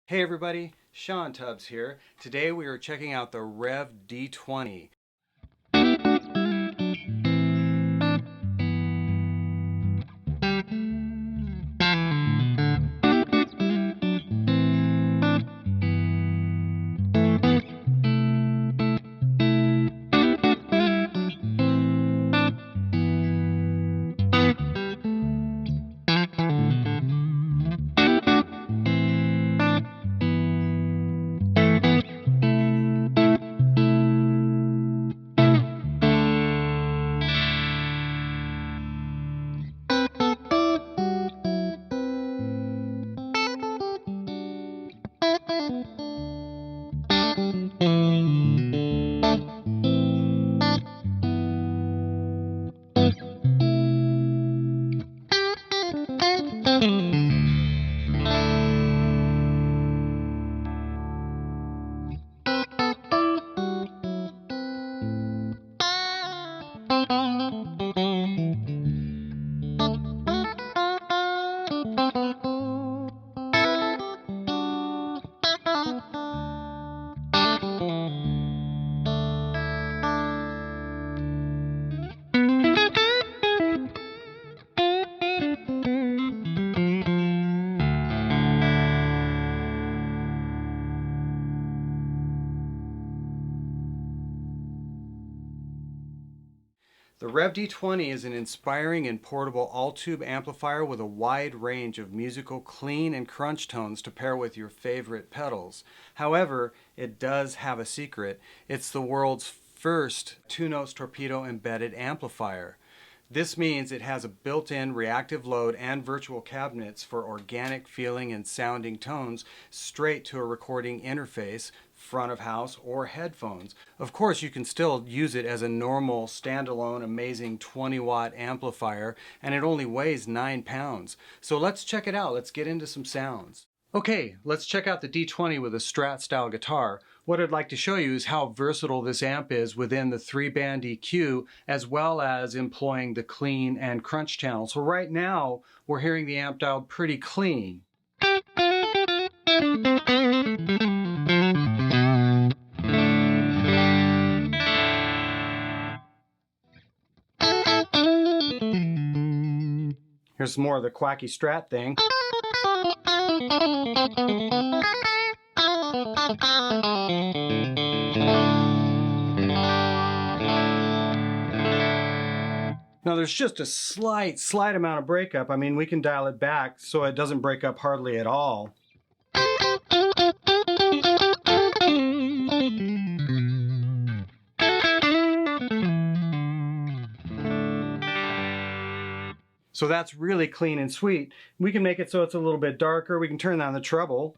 Hey everybody, Sean Tubbs here. Today we are checking out the Revv D20. The Revv D20 is an inspiring and portable all-tube amplifier with a wide range of musical clean and crunch tones to pair with your favorite pedals. However, it does have a secret. It's the world's first 2-notes torpedo embedded amplifier. This means it has a built-in reactive load and virtual cabinets for organic feeling and sounding tones straight to a recording interface, front of house, or headphones. Of course, you can still use it as a normal, standalone, amazing 20-watt amplifier, and it only weighs 9 pounds. So let's check it out. Let's get into some sounds. Okay, let's check out the D20 with a Strat style guitar. What I'd like to show you is how versatile this amp is within the 3-band EQ, as well as employing the clean and crunch channel. So right now, we're hearing the amp dialed pretty clean. Here's more of the quacky Strat thing. Now there's just a slight amount of breakup. I mean, we can dial it back so it doesn't break up hardly at all. So that's really clean and sweet. We can make it so it's a little bit darker. We can turn down the treble.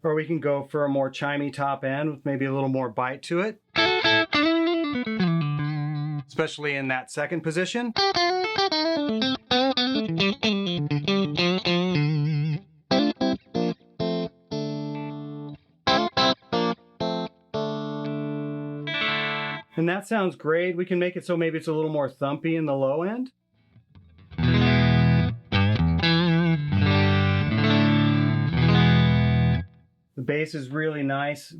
Or we can go for a more chimey top end with maybe a little more bite to it. Especially in that second position. And that sounds great. We can make it so maybe it's a little more thumpy in the low end. The bass is really nice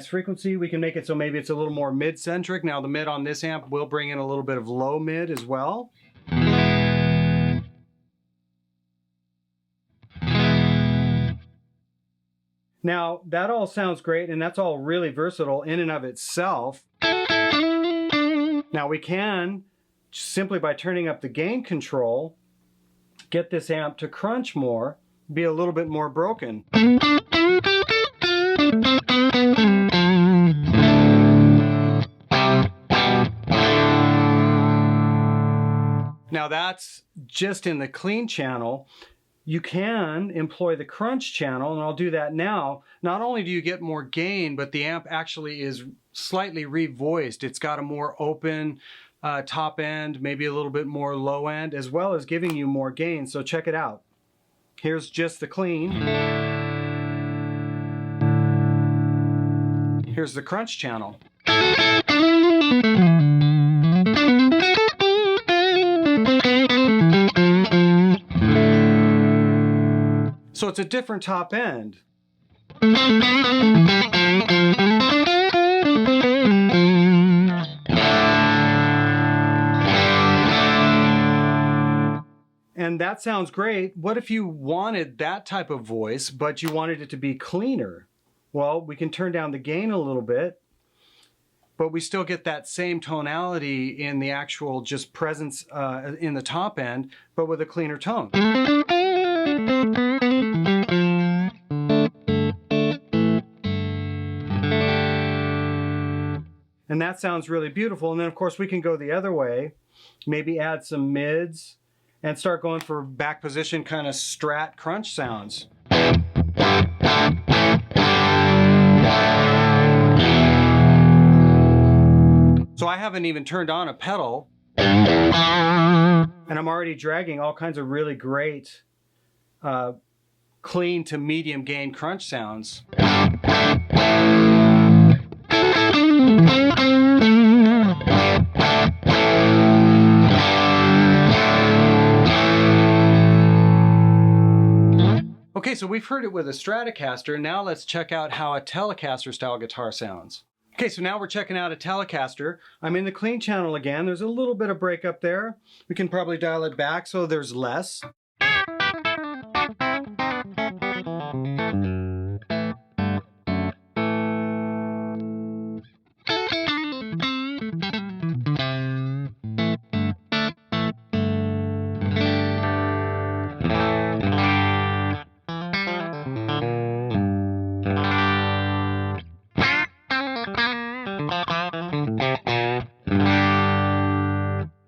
frequency. We can make it so maybe it's a little more mid-centric. Now the mid on this amp will bring in a little bit of low mid as well. Now that all sounds great, and that's all really versatile in and of itself. Now we can, simply by turning up the gain control, get this amp to crunch more, be a little bit more broken. Now that's just in the clean channel. You can employ the crunch channel, and I'll do that now. Not only do you get more gain, but the amp actually is slightly revoiced. It's got a more open top end, maybe a little bit more low end, as well as giving you more gain. So check it out. Here's just the clean. Here's the crunch channel. it's a different top end. And that sounds great. What if you wanted that type of voice, but you wanted it to be cleaner? Well, we can turn down the gain a little bit, but we still get that same tonality in the actual just presence in the top end, but with a cleaner tone. And that sounds really beautiful. And then of course we can go the other way, maybe add some mids and start going for back position kind of strat crunch sounds. So I haven't even turned on a pedal, and I'm already dragging all kinds of really great clean to medium gain crunch sounds. Okay, so we've heard it with a Stratocaster. Now let's check out how a Telecaster style guitar sounds. Okay, so now we're checking out a Telecaster. I'm in the clean channel again. There's a little bit of breakup there. We can probably dial it back so there's less.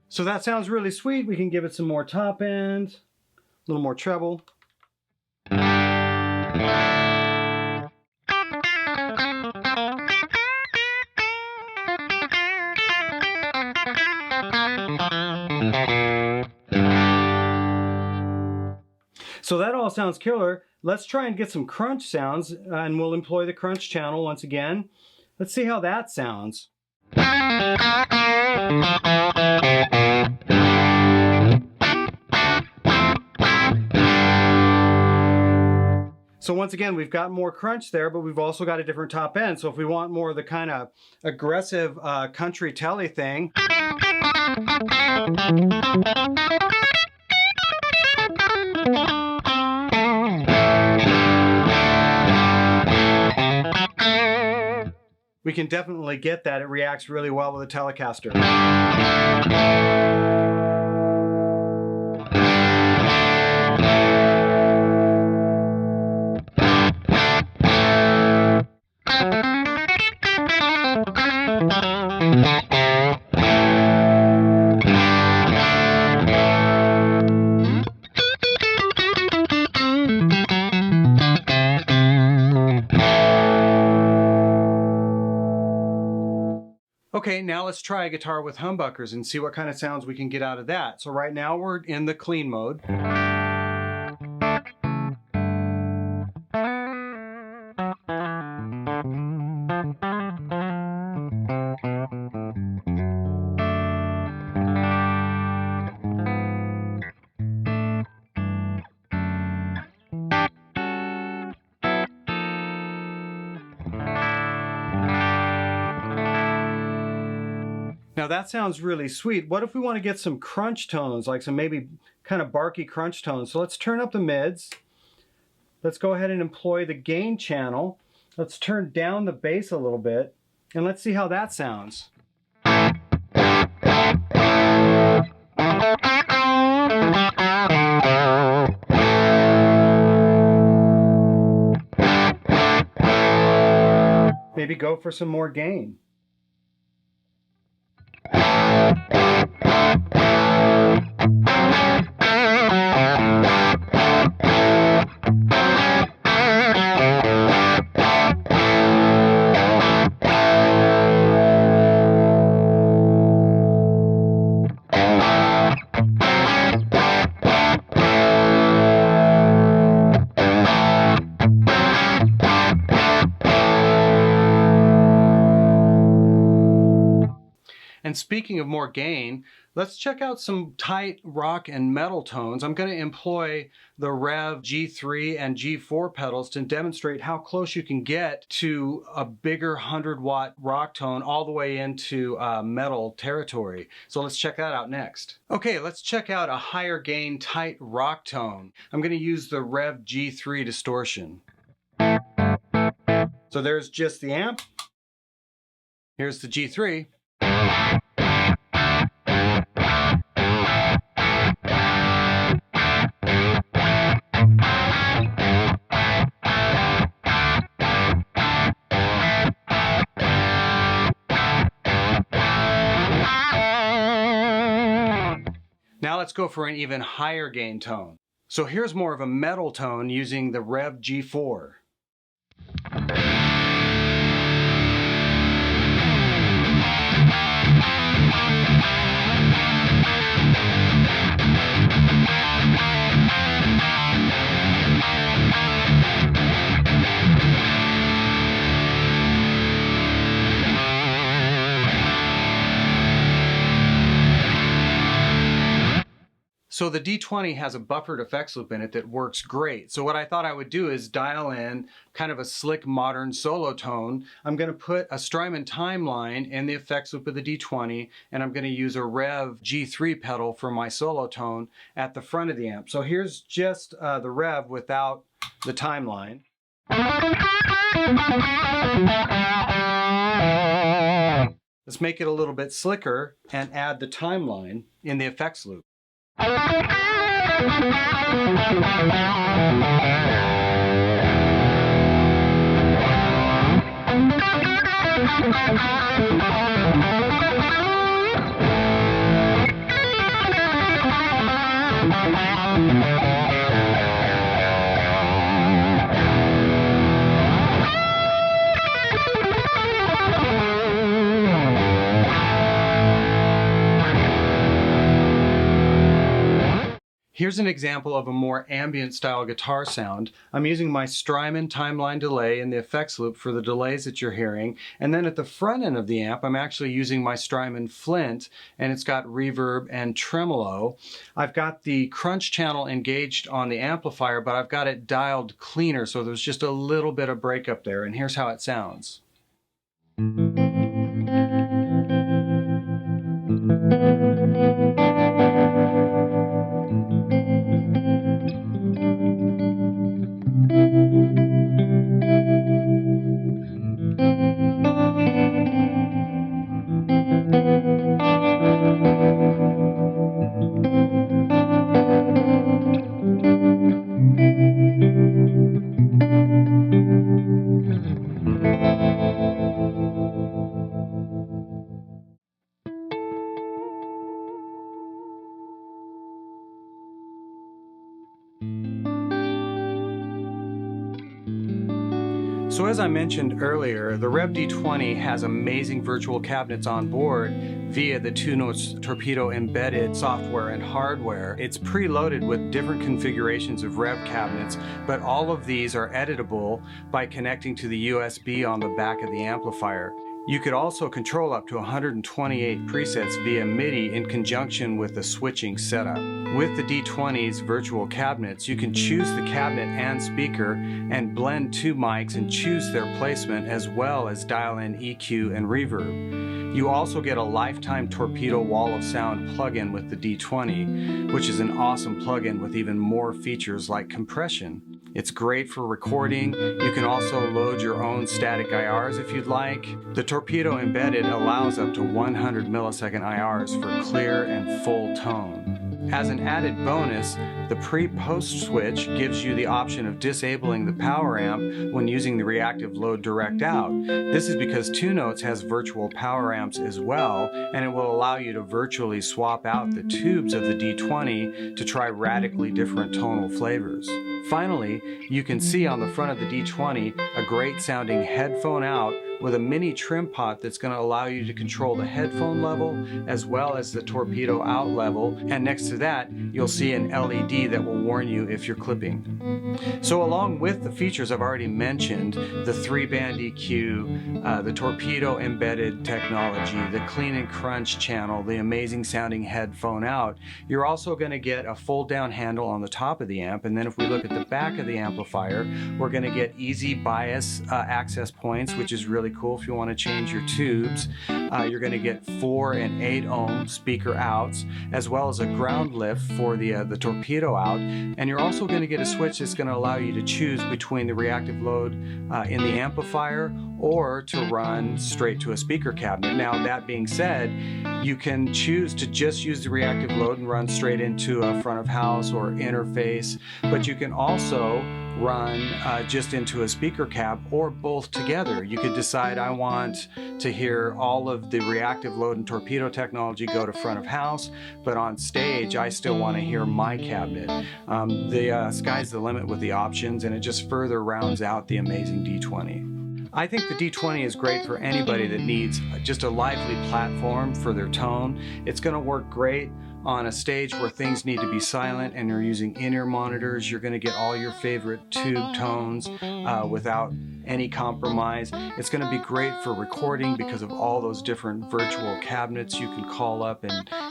So that sounds really sweet. We can give it some more top end, a little more treble. So that all sounds killer. Let's try and get some crunch sounds, and we'll employ the crunch channel once again. Let's see how that sounds. So once again, we've got more crunch there, but we've also got a different top end. So if we want more of the kind of aggressive country telly thing, we can definitely get that. It reacts really well with a Telecaster. Okay, now let's try a guitar with humbuckers and see what kind of sounds we can get out of that. So right now we're in the clean mode. Now that sounds really sweet. What if we want to get some crunch tones, like some maybe kind of barky crunch tones? So let's turn up the mids. Let's go ahead and employ the gain channel. Let's turn down the bass a little bit, and let's see how that sounds. Maybe go for some more gain. And speaking of more gain, let's check out some tight rock and metal tones. I'm going to employ the Revv G3 and G4 pedals to demonstrate how close you can get to a bigger 100-watt rock tone all the way into metal territory. So let's check that out next. Okay, let's check out a higher gain tight rock tone. I'm going to use the Revv G3 distortion. So there's just the amp. Here's the G3. Now let's go for an even higher gain tone. So here's more of a metal tone using the Revv G4. So the D20 has a buffered effects loop in it that works great. So what I thought I would do is dial in kind of a slick modern solo tone. I'm going to put a Strymon timeline in the effects loop of the D20, and I'm going to use a Revv G3 pedal for my solo tone at the front of the amp. So here's just the Revv without the timeline. Let's make it a little bit slicker and add the timeline in the effects loop. Here's an example of a more ambient style guitar sound. I'm using my Strymon timeline delay in the effects loop for the delays that you're hearing. And then at the front end of the amp, I'm actually using my Strymon Flint, and it's got reverb and tremolo. I've got the crunch channel engaged on the amplifier, but I've got it dialed cleaner, so there's just a little bit of breakup there. And here's how it sounds. So as I mentioned earlier, the Revv D20 has amazing virtual cabinets on board via the 2Notes Torpedo embedded software and hardware. It's preloaded with different configurations of Revv cabinets, but all of these are editable by connecting to the USB on the back of the amplifier. You could also control up to 128 presets via MIDI in conjunction with the switching setup. With the D20's virtual cabinets, you can choose the cabinet and speaker and blend two mics and choose their placement, as well as dial in EQ and reverb. You also get a lifetime Torpedo wall of sound plugin with the D20, which is an awesome plugin with even more features like compression. It's great for recording. You can also load your own static IRs if you'd like. The Torpedo embedded allows up to 100 millisecond IRs for clear and full tone. As an added bonus, the pre-post switch gives you the option of disabling the power amp when using the reactive load direct out. This is because 2Notes has virtual power amps as well, and it will allow you to virtually swap out the tubes of the D20 to try radically different tonal flavors. Finally, you can see on the front of the D20 a great sounding headphone out with a mini trim pot that's going to allow you to control the headphone level as well as the torpedo out level. And next to that, you'll see an LED that will warn you if you're clipping. So along with the features I've already mentioned, the 3-band EQ, the torpedo embedded technology, the clean and crunch channel, the amazing sounding headphone out, you're also going to get a fold down handle on the top of the amp. And then if we look at the back of the amplifier, we're going to get easy bias access points, which is really cool if you want to change your tubes. You're going to get 4 and 8 ohm speaker outs, as well as a ground lift for the torpedo out. And you're also going to get a switch that's going to allow you to choose between the reactive load in the amplifier or to run straight to a speaker cabinet. Now, that being said, you can choose to just use the reactive load and run straight into a front of house or interface, but you can also run just into a speaker cab or both together. You could decide, I want to hear all of the reactive load and torpedo technology go to front of house, but on stage I still want to hear my cabinet. The sky's the limit with the options, and it just further rounds out the amazing D20. I think the D20 is great for anybody that needs just a lively platform for their tone. It's going to work great on a stage where things need to be silent and you're using in-ear monitors. You're going to get all your favorite tube tones without any compromise. It's going to be great for recording because of all those different virtual cabinets you can call up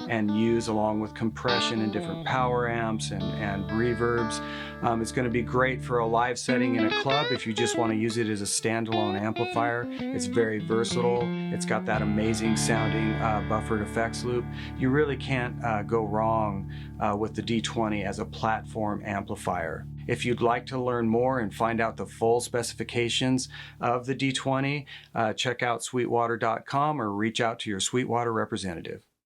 and use, along with compression and different power amps and reverbs. It's going to be great for a live setting in a club if you just want to use it as a standalone amplifier. It's very versatile. It's got that amazing sounding buffered effects loop. You really can't go wrong with the D20 as a platform amplifier. If you'd like to learn more and find out the full specifications of the D20, check out sweetwater.com or reach out to your Sweetwater representative.